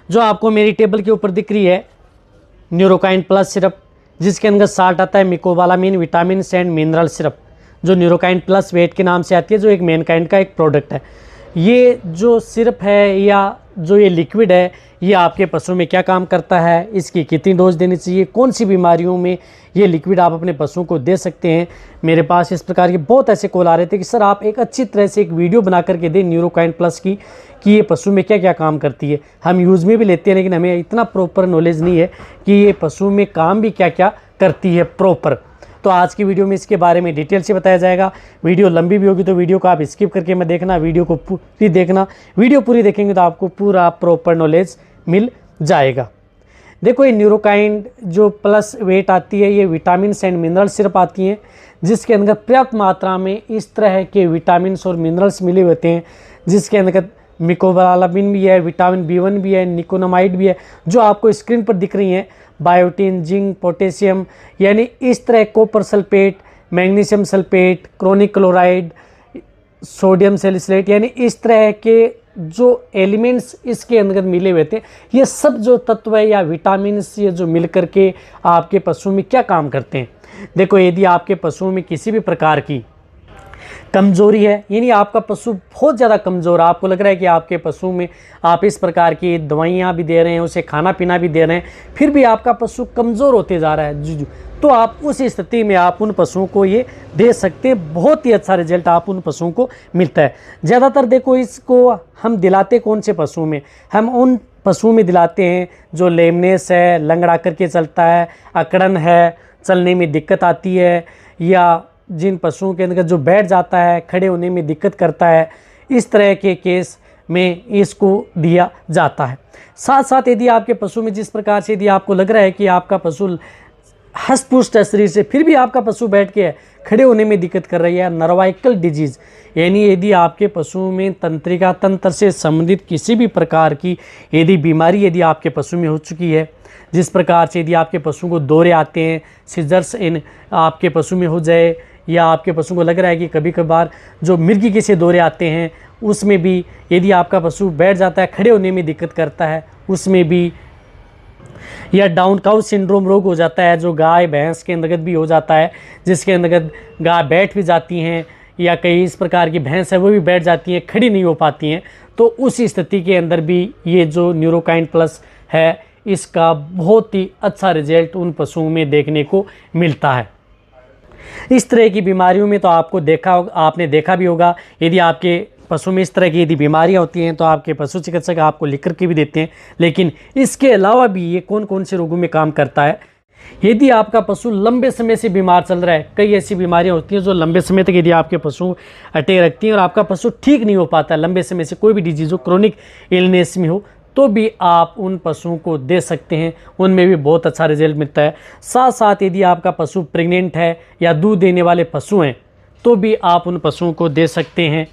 जो आपको मेरी टेबल के ऊपर दिख रही है न्यूरोकाइन प्लस सिरप, जिसके अंदर साल्ट आता है मिकोबालामिन, विटामिन एंड मिनरल सिरप, जो न्यूरोकाइन प्लस वेट के नाम से आती है, जो एक मैनकाइंड का एक प्रोडक्ट है। ये जो सिरप है या जो ये लिक्विड है, ये आपके पशु में क्या काम करता है, इसकी कितनी डोज देनी चाहिए, कौन सी बीमारियों में ये लिक्विड आप अपने पशुओं को दे सकते हैं। मेरे पास इस प्रकार के बहुत ऐसे कॉल आ रहे थे कि सर आप एक अच्छी तरह से एक वीडियो बना करके दें न्यूरोकाइन प्लस की कि ये पशु में क्या क्या काम करती है। हम यूज़ में भी लेते हैं, लेकिन हमें इतना प्रॉपर नॉलेज नहीं है कि ये पशु में काम भी क्या क्या करती है प्रॉपर। तो आज की वीडियो में इसके बारे में डिटेल से बताया जाएगा। वीडियो लंबी भी होगी तो वीडियो को आप स्किप करके मत देखना, वीडियो को पूरी देखना। वीडियो पूरी देखेंगे तो आपको पूरा प्रॉपर नॉलेज मिल जाएगा। देखो, ये न्यूरोकाइन जो प्लस वेट आती है, ये विटामिन एंड मिनरल सिरप आती हैं, जिसके अंदर पर्याप्त मात्रा में इस तरह के विटामिन और मिनरल्स मिले होते हैं, जिसके अंदर मिकोबालामिन भी है, विटामिन B1 भी है, निकोनामाइड भी है, जो आपको स्क्रीन पर दिख रही हैं, बायोटिन, जिंक, पोटेशियम, यानी इस तरह copper sulphate, magnesium sulphate, chronic chloride, sodium salicylate, यानी इस तरह के जो एलिमेंट्स इसके अंदर मिले हुए थे, ये सब जो तत्व है या विटामिन ये जो मिल करके आपके पशु में क्या काम करते हैं। देखो, यदि आपके पशुओं में किसी भी प्रकार की कमजोरी है, यानी आपका पशु बहुत ज़्यादा कमज़ोर है, आपको लग रहा है कि आपके पशु में आप इस प्रकार की दवाइयाँ भी दे रहे हैं, उसे खाना पीना भी दे रहे हैं, फिर भी आपका पशु कमज़ोर होते जा रहा है, तो आप उस स्थिति में आप उन पशुओं को ये दे सकते हैं। बहुत ही अच्छा रिजल्ट आप उन पशुओं को मिलता है। ज़्यादातर देखो, इसको हम दिलाते कौन से पशुओं में, हम उन पशुओं में दिलाते हैं जो लेमनेस है, लंगड़ा करके चलता है, अकड़न है, चलने में दिक्कत आती है, या जिन पशुओं के अंदर जो बैठ जाता है, खड़े होने में दिक्कत करता है, इस तरह के केस में इसको दिया जाता है। साथ साथ यदि आपके पशु में जिस प्रकार से यदि आपको लग रहा है कि आपका पशु हष्ट-पुष्ट है शरीर से, फिर भी आपका पशु बैठ के खड़े होने में दिक्कत कर रही है, नर्वाइकल डिजीज़, यानी यदि आपके पशुओं में तंत्रिका तंत्र से संबंधित किसी भी प्रकार की यदि बीमारी यदि आपके पशु में हो चुकी है, जिस प्रकार से यदि आपके पशु को दौरे आते हैं, सीजर्स इन आपके पशु में हो जाए, या आपके पशु को लग रहा है कि कभी कभार जो मिर्गी के से दौरे आते हैं, उसमें भी यदि आपका पशु बैठ जाता है, खड़े होने में दिक्कत करता है, उसमें भी, या डाउन काउ सिंड्रोम रोग हो जाता है, जो गाय भैंस के अंतर्गत भी हो जाता है, जिसके अंतर्गत गाय बैठ भी जाती हैं, या कई इस प्रकार की भैंस है वो भी बैठ जाती हैं, खड़ी नहीं हो पाती हैं, तो उस स्थिति के अंदर भी ये जो न्यूरोकाइन प्लस है, इसका बहुत ही अच्छा रिजल्ट उन पशुओं में देखने को मिलता है। इस तरह की बीमारियों में तो आपने देखा भी होगा, यदि आपके पशु में इस तरह की यदि बीमारियां होती हैं तो आपके पशु चिकित्सक आपको लिख करके भी देते हैं। लेकिन इसके अलावा भी ये कौन कौन से रोगों में काम करता है। यदि आपका पशु लंबे समय से बीमार चल रहा है, कई ऐसी बीमारियां होती हैं जो लंबे समय तक यदि आपके पशु अटैक रखती हैं और आपका पशु ठीक नहीं हो पाता, लंबे समय से कोई भी डिजीज़ हो, क्रोनिक इलनेस में हो, तो भी आप उन पशुओं को दे सकते हैं, उनमें भी बहुत अच्छा रिजल्ट मिलता है। साथ साथ यदि आपका पशु प्रेग्नेंट है या दूध देने वाले पशु हैं, तो भी आप उन पशुओं को दे सकते हैं।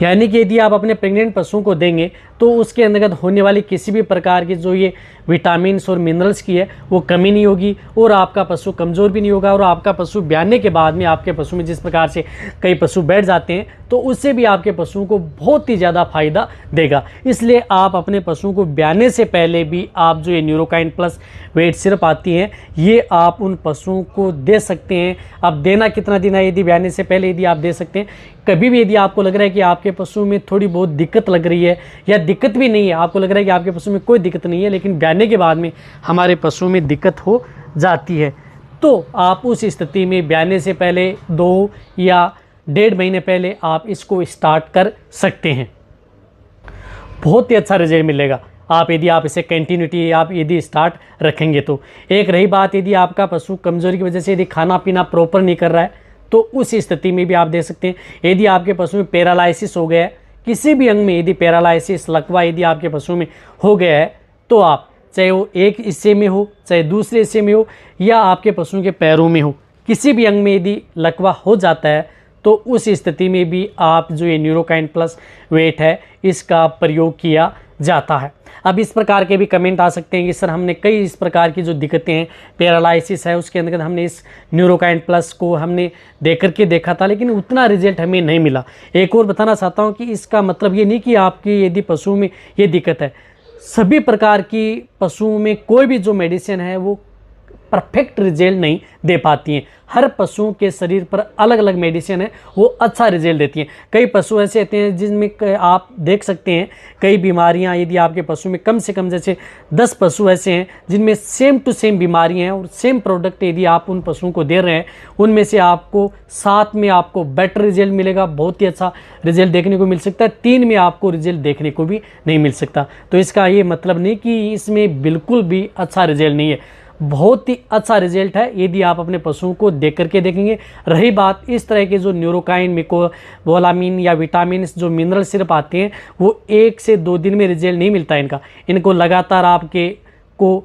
यानी कि यदि आप अपने प्रेग्नेंट पशुओं को देंगे तो उसके अंतर्गत होने वाली किसी भी प्रकार की जो ये विटामिन्स और मिनरल्स की है वो कमी नहीं होगी, और आपका पशु कमज़ोर भी नहीं होगा, और आपका पशु ब्याने के बाद में आपके पशु में जिस प्रकार से कई पशु बैठ जाते हैं, तो उससे भी आपके पशुओं को बहुत ही ज़्यादा फायदा देगा। इसलिए आप अपने पशुओं को ब्याने से पहले भी आप जो ये न्यूरोकाइन प्लस वेट सिरप आती हैं, ये आप उन पशुओं को दे सकते हैं। अब देना कितना देना, यदि ब्याने से पहले यदि आप दे सकते हैं। कभी भी यदि आपको लग रहा है कि आपके पशु में थोड़ी बहुत दिक्कत लग रही है, या दिक्कत भी नहीं है, आपको लग रहा है कि आपके पशु में कोई दिक्कत नहीं है, लेकिन ब्याने के बाद में हमारे पशु में दिक्कत हो जाती है, तो आप उस स्थिति में ब्याने से पहले 2 या 1.5 महीने पहले आप इसको स्टार्ट कर सकते हैं। बहुत ही अच्छा रिजल्ट मिलेगा आप इसे कंटिन्यूटी आप यदि स्टार्ट रखेंगे तो। एक रही बात, यदि आपका पशु कमज़ोरी की वजह से यदि खाना पीना प्रॉपर नहीं कर रहा है, तो उस स्थिति में भी आप दे सकते हैं। यदि आपके पशु में पैरालाइसिस हो गया है, किसी भी अंग में यदि पैरालाइसिस लकवा यदि आपके पशु में हो गया है, तो आप चाहे वो एक हिस्से में हो, चाहे दूसरे हिस्से में हो, या आपके पशु के पैरों में हो, किसी भी अंग में यदि लकवा हो जाता है, तो उस स्थिति में भी आप जो ये न्यूरोकाइन प्लस वेट है, इसका प्रयोग किया जाता है। अब इस प्रकार के भी कमेंट आ सकते हैं कि सर हमने कई इस प्रकार की जो दिक्कतें हैं, पैरालाइसिस है, उसके अंदर हमने इस न्यूरोकाइन प्लस को हमने देख करके देखा था, लेकिन उतना रिजल्ट हमें नहीं मिला। एक और बताना चाहता हूं कि इसका मतलब ये नहीं कि आपकी यदि पशु में ये दिक्कत है, सभी प्रकार की पशुओं में कोई भी जो मेडिसिन है वो परफेक्ट रिजल्ट नहीं दे पाती हैं। हर पशुओं के शरीर पर अलग अलग मेडिसिन है, वो अच्छा रिजल्ट देती हैं। कई पशु ऐसे होते हैं जिनमें आप देख सकते हैं कई बीमारियां, यदि आपके पशु में कम से कम जैसे 10 पशु ऐसे हैं जिनमें सेम टू सेम बीमारियां हैं और सेम प्रोडक्ट यदि आप उन पशुओं को दे रहे हैं, उनमें से आपको 7 में आपको बेटर रिजल्ट मिलेगा, बहुत ही अच्छा रिजल्ट देखने को मिल सकता है। 3 में आपको रिजल्ट देखने को भी नहीं मिल सकता। तो इसका ये मतलब नहीं कि इसमें बिल्कुल भी अच्छा रिजल्ट नहीं है, बहुत ही अच्छा रिजल्ट है यदि आप अपने पशुओं को देख करके देखेंगे। रही बात इस तरह के जो न्यूरोकाइन, मिकोबोलामिन या विटामिन जो मिनरल सिरप आते हैं, वो 1 से 2 दिन में रिजल्ट नहीं मिलता है इनको लगातार आपके को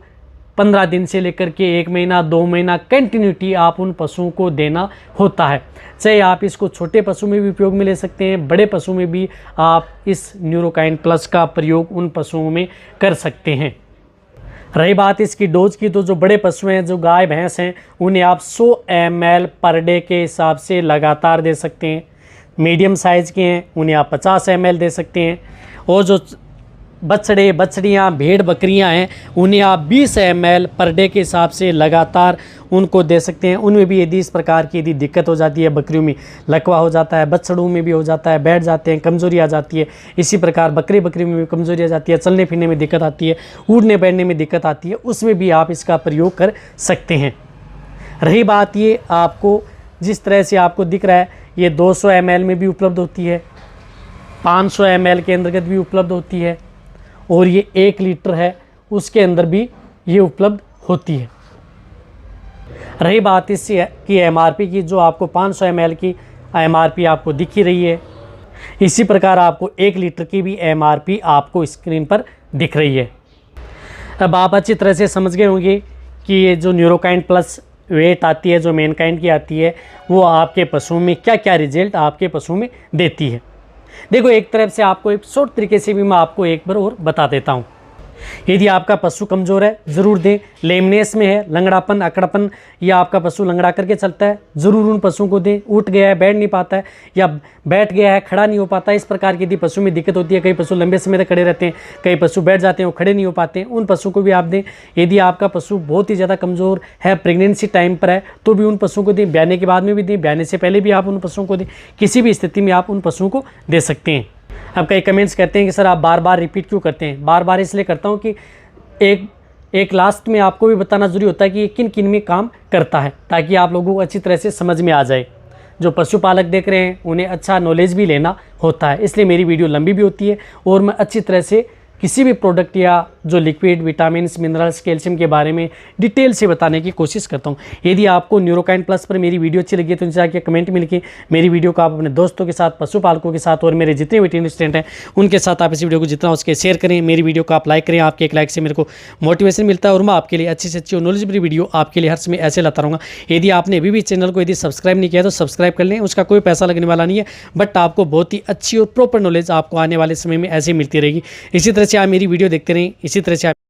15 दिन से लेकर के 1 महीना 2 महीना कंटिन्यूटी आप उन पशुओं को देना होता है। चाहे आप इसको छोटे पशु में भी उपयोग में ले सकते हैं, बड़े पशु में भी आप इस न्यूरोकाइन प्लस का प्रयोग उन पशुओं में कर सकते हैं। रही बात इसकी डोज की, तो जो बड़े पशु हैं, जो गाय भैंस हैं, उन्हें आप 100 ml पर डे के हिसाब से लगातार दे सकते हैं। मीडियम साइज़ के हैं उन्हें आप 50 ml दे सकते हैं। और जो बछड़े बछड़ियाँ भेड़ बकरियाँ हैं उन्हें आप 20 ml पर डे के हिसाब से लगातार उनको दे सकते हैं। उनमें भी यदि इस प्रकार की यदि दिक्कत हो जाती है, बकरियों में लकवा हो जाता है, बछड़ों में भी हो जाता है, बैठ जाते हैं, कमज़ोरी आ जाती है, इसी प्रकार बकरी में भी कमज़ोरी आ जाती है, चलने फिरने में दिक्कत आती है, उड़ने बैठने में दिक्कत आती है, उसमें भी आप इसका प्रयोग कर सकते हैं। रही बात ये आपको जिस तरह से आपको दिख रहा है, ये 200 ml में भी उपलब्ध होती है, 500 ml के अंतर्गत भी उपलब्ध होती है, और ये 1 लीटर है उसके अंदर भी ये उपलब्ध होती है। रही बात इससे की MRP की, जो आपको 500 ml की MRP आपको दिख ही रही है, इसी प्रकार आपको 1 लीटर की भी MRP आपको स्क्रीन पर दिख रही है। अब आप अच्छी तरह से समझ गए होंगे कि ये जो न्यूरोकाइन प्लस वेट आती है, जो मेनकाइंड की आती है, वो आपके पशुओं में क्या क्या रिजल्ट आपके पशुओं में देती है। देखो, एक तरफ से आपको एक शॉर्ट तरीके से भी मैं आपको एक बार और बता देता हूँ। यदि आपका पशु कमज़ोर है ज़रूर दें, लेमनेस में है, लंगड़ापन अकड़पन, या आपका पशु लंगड़ा करके चलता है, ज़रूर उन पशुओं को दें। उठ गया है, बैठ नहीं पाता है, या बैठ गया है खड़ा नहीं हो पाता है, इस प्रकार की यदि पशु में दिक्कत होती है, कई पशु लंबे समय तक खड़े रहते हैं, कई पशु बैठ जाते हैं, वो खड़े नहीं हो पाते हैं, उन पशु को भी आप दें। यदि आपका पशु बहुत ही ज़्यादा कमज़ोर है, प्रेगनेंसी टाइम पर है, तो भी उन पशुओं को दें। ब्याने के बाद में भी दें, ब्याने से पहले भी आप उन पशुओं को दें, किसी भी स्थिति में आप उन पशुओं को दे सकते हैं। अब कई कमेंट्स कहते हैं कि सर आप बार बार रिपीट क्यों करते हैं। बार बार इसलिए करता हूँ कि एक लास्ट में आपको भी बताना जरूरी होता है कि ये किन किन में काम करता है, ताकि आप लोगों को अच्छी तरह से समझ में आ जाए। जो पशुपालक देख रहे हैं उन्हें अच्छा नॉलेज भी लेना होता है, इसलिए मेरी वीडियो लंबी भी होती है और मैं अच्छी तरह से किसी भी प्रोडक्ट या जो लिक्विड विटामिन मिनरल्स कैल्शियम के बारे में डिटेल से बताने की कोशिश करता हूं। यदि आपको न्यूरोकाइन प्लस पर मेरी वीडियो अच्छी लगी तो नीचे आके कमेंट में लिखें। मेरी वीडियो को आप अपने दोस्तों के साथ, पशुपालकों के साथ और मेरे जितने वेटरनरी स्टूडेंट हैं उनके साथ आप इस वीडियो को जितना हो सके शेयर करें। मेरी वीडियो को आप लाइक करें, आपके एक लाइक से मेरे को मोटिवेशन मिलता है और मैं आपके लिए अच्छी से अच्छी और नॉलेजेबल वीडियो आपके लिए हर समय ऐसे लाता रहूँगा। यदि आपने अभी भी चैनल को यदि सब्सक्राइब नहीं किया तो सब्सक्राइब कर लें, उसका कोई पैसा लगने वाला नहीं है, बट आपको बहुत ही अच्छी और प्रॉपर नॉलेज आपको आने वाले समय में ऐसे मिलती रहेगी। इसी तरह से आप मेरी वीडियो देखते रहें, इसी तरह से